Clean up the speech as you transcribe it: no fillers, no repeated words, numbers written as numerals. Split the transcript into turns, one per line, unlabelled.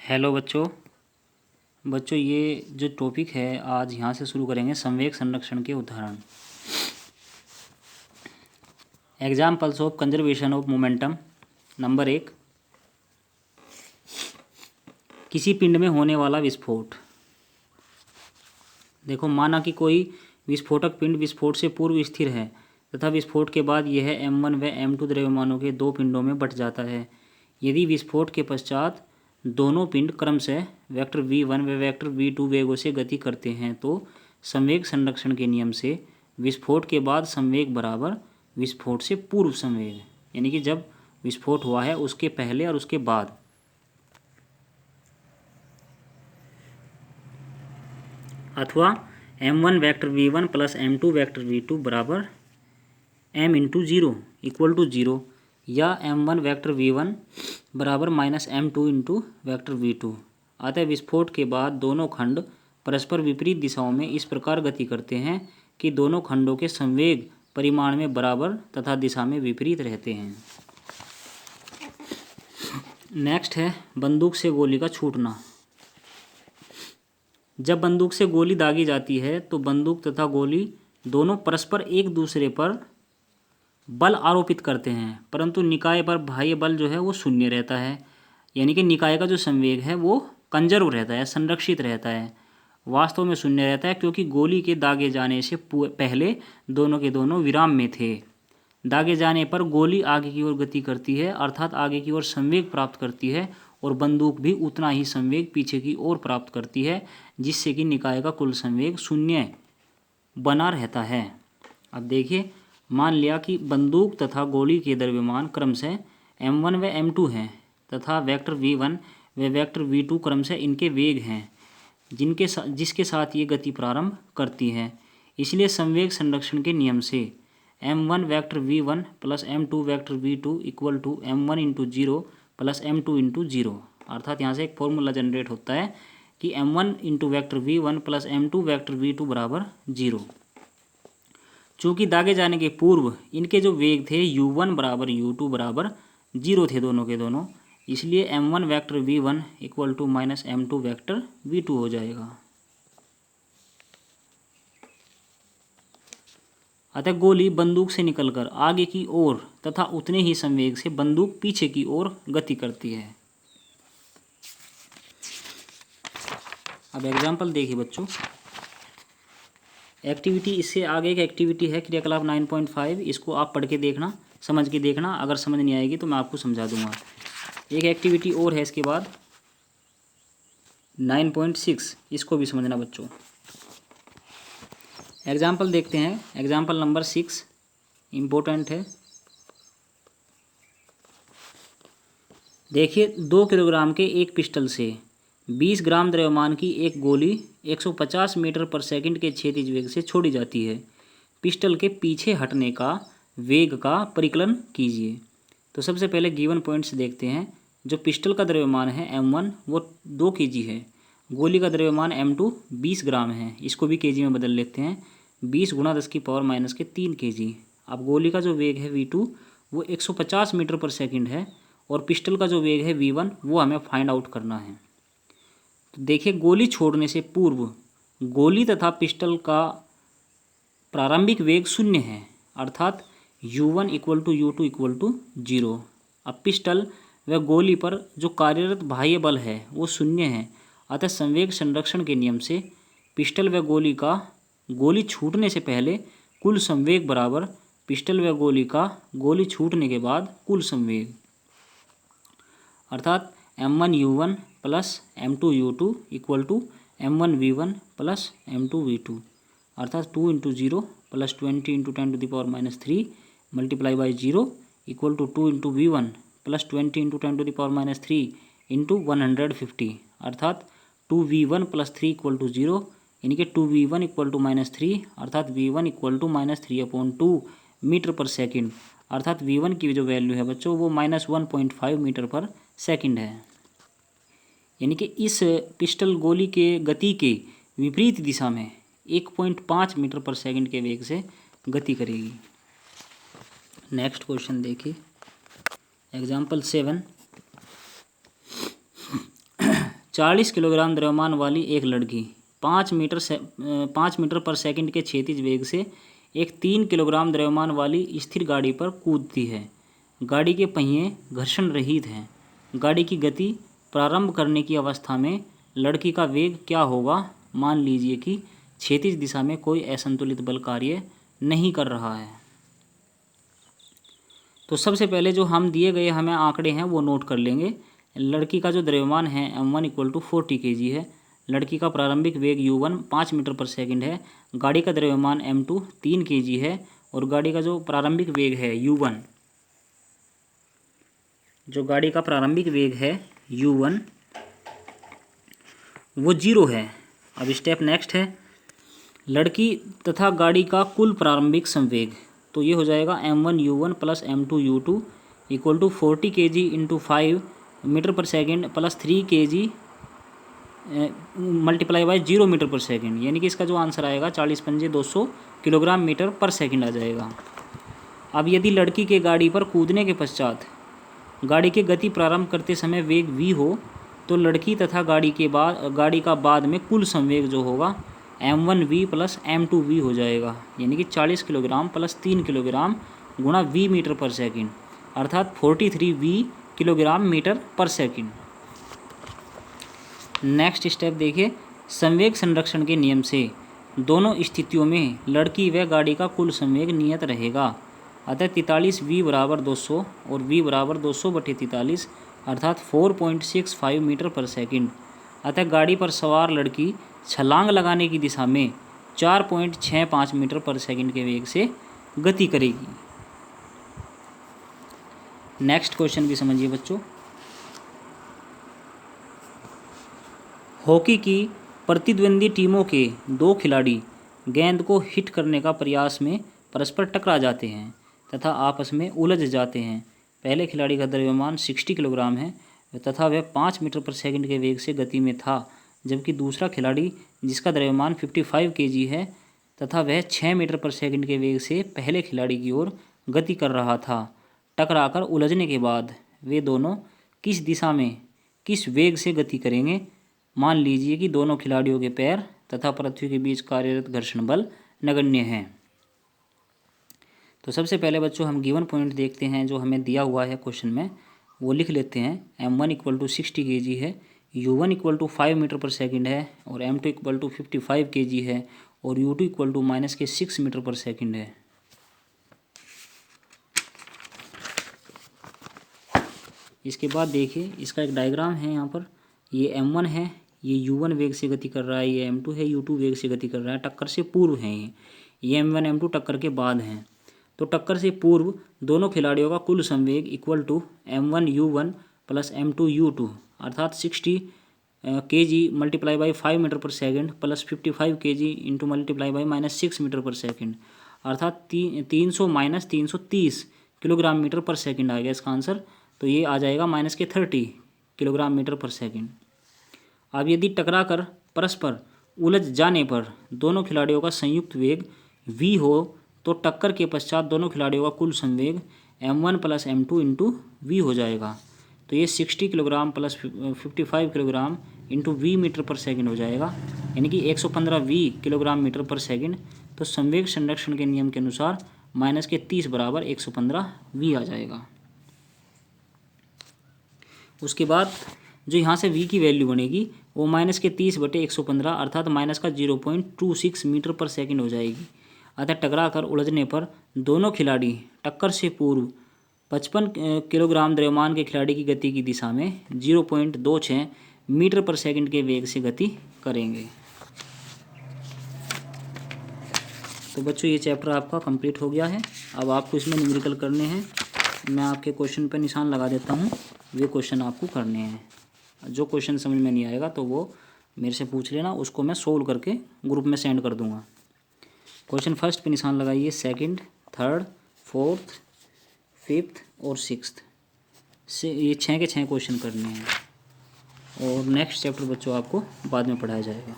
Hello बच्चों। ये जो टॉपिक है आज यहाँ से शुरू करेंगे संवेग संरक्षण के उदाहरण। Examples of conservation of momentum. Number 1, किसी पिंड में होने वाला विस्फोट। देखो, माना कि कोई विस्फोटक पिंड विस्फोट से पूर्व स्थिर है तथा विस्फोट के बाद यह m1 व m2 द्रव्यमानों के दो पिंडों में बंट जाता है। यदि विस्फोट के पश्चात दोनों पिंड क्रमशः वेक्टर v1 व वेक्टर v2 वेगों से गति करते हैं तो संवेग संरक्षण के नियम से विस्फोट के बाद संवेग बराबर विस्फोट से पूर्व संवेग, यानी कि जब विस्फोट हुआ है उसके पहले और उसके बाद, अथवा m1 vector v1 plus m2 vector v2 बराबर m into zero equal to zero, या m1 वेक्टर v1 बराबर minus m2 into vector v2। अतः विस्फोट के बाद दोनों खंड परस्पर विपरीत दिशाओं में इस प्रकार गति करते हैं कि दोनों खंडों के संवेग परिमाण में बराबर तथा दिशा में विपरीत रहते हैं। नेक्स्ट है बंदूक से गोली का छूटना। जब बंदूक से गोली दागी जाती है तो बंदूक तथा गोली दोनों परस्पर एक दूसरे पर बल आरोपित करते हैं, परंतु निकाय पर बाह्य बल जो है वो शून्य रहता है, यानी कि निकाय का जो संवेग है वो कंजर्व रहता है, संरक्षित रहता है, वास्तव में शून्य रहता है, क्योंकि गोली के दागे जाने से पहले दोनों के दोनों विराम में थे। दागे जाने पर गोली आगे की ओर गति करती है, अर्थात आगे की ओर संवेग प्राप्त करती है, और बंदूक भी उतना ही संवेग पीछे की ओर प्राप्त करती है, जिससे कि निकाय का कुल संवेग शून्य बना रहता है। अब देखिए, मान लिया कि बंदूक तथा गोली के द्रव्यमान क्रमशः m1 व m2 हैं तथा वेक्टर v1 व वेक्टर v2 क्रमशः इनके वेग हैं जिसके साथ ये गति प्रारंभ करती है। इसलिए संवेग संरक्षण के नियम से m1 vector v1 plus m2 vector v2 equal to m1 into zero plus m2 into zero, अर्थात यहाँ से एक फॉर्मूला जनरेट होता है कि m1 into vector v1 plus m2 vector v2 बराबर जीरो। चूँकि दागे जाने के पूर्व इनके जो वेग थे u1 बराबर u2 बराबर जीरो थे दोनों के दोनों, इसलिए m1 vector v1 equal to minus m2 vector v2 हो जाएगा। अतः गोली बंदूक से निकलकर आगे की ओर तथा उतने ही संवेग से बंदूक पीछे की ओर गति करती है। अब एग्जाम्पल देखिए बच्चों। एक्टिविटी, इससे आगे एक एक्टिविटी है क्रियाकलाप 9.5, इसको आप पढ़ के देखना, समझ के देखना, अगर समझ नहीं आएगी तो मैं आपको समझा दूंगा। एक एक्टिविटी और है इसके बाद 9.6, इसको भी समझना बच्चों। एग्जाम्पल देखते हैं। एग्जाम्पल नंबर 6 इम्पोर्टेंट है। देखिए, 2 किलोग्राम के एक पिस्टल से 20 ग्राम द्रव्यमान की एक गोली 150 मीटर पर सेकंड के क्षैतिज वेग से छोड़ी जाती है। पिस्टल के पीछे हटने का वेग का परिकलन कीजिए। तो सबसे पहले गिवन पॉइंट्स देखते हैं। जो पिस्टल का द्रव्यमान है m1 वो 2 kg है, गोली का द्रव्यमान m2 20 ग्राम है, इसको भी kg में बदल लेते हैं, 20 गुणा 10⁻³ kg। अब गोली का जो वेग है v2 वो 150 मीटर पर सेकंड है, और पिस्टल का जो वेग है v1 वो हमें फाइंड आउट करना है। तो देखिए, गोली छोड़ने से पूर्व गोली तथा पिस्टल का प्रारंभिक वेग शून्य है, अर्थात u1 equal to u2 equal to zero. अब पिस्टल व गोली पर जो कार्यरत बाह्य बल है वो शून्य है, अतः संवेग संरक्षण के नियम से पिस्टल व गोली का गोली छूटने से पहले कुल संवेग बराबर पिस्टल व गोली का गोली छूटने के बाद कुल संवेग, अर्थात m1 u1 plus m2 u2 equal to m1 v1 plus m2 v2, अर्थात 2 into zero plus 20 into 10⁻³ multiply by zero equal to 2 into v1 plus 20 into 10⁻³ into 150, अर्थात 2v1 plus 3 equal to zero, यानी कि 2v1 equal to -3, अर्थात v1 equal to -3/2 metre पर second, अर्थात v1 की जो value है बच्चों वो -1.5 मीटर पर सेकंड है। यानी कि इस पिस्टल गोली के गति के विपरीत दिशा में 1.5 मीटर पर सेकंड के वेग से गति करेगी। नेक्स्ट क्वेश्चन देखिए। एग्जाम्पल 7, 40 किलोग्राम द्रव्यमान वाली एक लड़की 5 मीटर पर सेकंड के क्षैतिज वेग से एक 3 किलोग्राम द्रव्यमान वाली स्थिर गाड़ी पर कूदती है। गाड़ी के पहिए घर्षण रहित हैं। गाड़ी की गति प्रारंभ करने की अवस्था में लड़की का वेग क्या होगा? मान लीजिए कि क्षैतिज दिशा में कोई असंतुलित बल कार्य नहीं कर रहा है। तो सबसे पहले जो हम दिए गए हमें आंकड़े हैं वो नोट कर लेंगे। लड़की का जो द्रव्यमान है m1 = 40 kg है। लड़की का प्रारंभिक वेग u1 5 मीटर पर सेकंड है। गाड़ी का द्रव्यमान m2 3 kg है और गाड़ी का जो प्रारंभिक वेग है u1, जो गाड़ी का प्रारंभिक वेग है u1 वो 0 है। अब स्टेप नेक्स्ट है लड़की तथा गाड़ी का कुल प्रारंभिक संवेग। तो ये हो जाएगा m1 u1 + m2 u2 = 40 kg × 5 metre पर सेकेंड प्लस 3 kg × 0 मीटर पर सेकेंड, यानी कि इसका जो आंसर आएगा 40 पंजे 200 किलोग्राम मीटर पर सेकेंड आ जाएगा। अब यदि लड़की के गाड़ी पर कूदने के पश्चात गाड़ी की गति प्रारंभ करते समय वेग v हो तो लड़की तथा गाड़ी का बाद में कुल संवेग जो होगा m1v + m2v हो जाएगा, यानी कि 40 किलोग्राम + 3 किलोग्राम गुणा v मीटर पर सेकेंड, अर्थात 43v किलोग्राम मीटर पर सेकेंड। नेक्स्ट स्टेप देखिए, संवेग संरक्षण के नियम से दोनों स्थितियों में लड़की व गाड़ी का कुल संवेग नियत रहेगा। अतः 43v = 200 और v = 200/43 अर्थात 4.65 मीटर पर सेकेंड। अतः गाड़ी पर सवार लड़की छलांग लगाने की दिशा में 4.65 मीटर पर सेकेंड के वेग से गति करेगी। नेक्स्ट क्वेश्चन भी समझिए बच्चों। हॉकी की प्रतिद्वंदी टीमों के 2 खिलाड़ी गेंद को हिट करने का प्रयास में परस्पर टकरा जाते हैं तथा आपस में उलझ जाते हैं। पहले खिलाड़ी का द्रव्यमान 60 किलोग्राम है तथा वह 5 मीटर पर सेकंड के वेग से गति में था, जबकि दूसरा खिलाड़ी जिसका द्रव्यमान 55 kg है तथा वह 6 मीटर पर सेकंड के वेग से पहले खिलाड़ी की ओर गति कर रहा था। टकराकर उलझने के बाद वे दोनों किस दिशा में किस वेग से गति करेंगे? मान लीजिए कि दोनों खिलाड़ियों के पैर तथा पृथ्वी के बीच कार्यरत घर्षण बल नगण्य है। तो सबसे पहले बच्चों हम गिवन पॉइंट देखते हैं जो हमें दिया हुआ है क्वेश्चन में, वो लिख लेते हैं। m1 = 60 kg है, u1 = 5 मीटर पर सेकंड है और m2 = 55 kg है और u2 = -6 मीटर पर सेकंड है। इसके बाद देखिए इसका एक डायग्राम है यहाँ पर। ये m1 है, ये u1 वेग से गति कर रहा है, ये m2 है, u2 वेग से गति कर रहा है। टक्कर से पूर्व है ये m1 m2 टक्कर के बाद हैं। तो टक्कर से पूर्व दोनों खिलाड़ियों का कुल संवेग = m1 u1 + m2 u2 अर्थात 60 kg × 5 मीटर पर सेकंड प्लस 55 kg × -6 मीटर पर सेकंड अर्थात 300 - 330 किलोग्राम मीटर पर सेकंड आ गया इसका आंसर। तो ये आ जाएगा -30 किलोग्राम मीटर पर सेकंड। अब यदि टकरा कर परस्पर उलझ जाने पर दोनों खिलाड़ियों का संयुक्त वेग v हो तो टक्कर के पश्चात दोनों खिलाड़ियों का कुल संवेग m1 + m2 × v हो जाएगा। तो ये 60 किलोग्राम + 55 किलोग्राम × v मीटर पर सेकंड हो जाएगा, यानी कि 115 v किलोग्राम मीटर पर सेकंड। तो संवेग संरक्षण के नियम के अनुसार -30 = 115 v आ जाएगा। उसके बाद जो यहाँ से v की वैल्यू बनेगी वो -30/115 अर्थात -0.26 मीटर पर सेकंड हो जाएगी। अतः टकरा कर उलझने पर दोनों खिलाड़ी टक्कर से पूर्व 55 किलोग्राम द्रव्यमान के खिलाड़ी की गति की दिशा में 0.26 मीटर पर सेकंड के वेग से गति करेंगे। तो बच्चों ये चैप्टर आपका कंप्लीट हो गया है। अब आपको इसमें न्यूमेरिकल करने हैं। मैं आपके क्वेश्चन पर निशान लगा देता हूँ, वे क्वेश्चन आपको करने हैं। जो क्वेश्चन समझ में नहीं आएगा तो वो मेरे से पूछ लेना, उसको मैं सोल्व करके ग्रुप में सेंड कर दूँगा। क्वेश्चन फर्स्ट पे निशान लगाइए, सेकंड, थर्ड, फोर्थ, फिफ्थ और सिक्स्थ से ये 6 के 6 क्वेश्चन करने हैं और नेक्स्ट चैप्टर बच्चों आपको बाद में पढ़ाया जाएगा।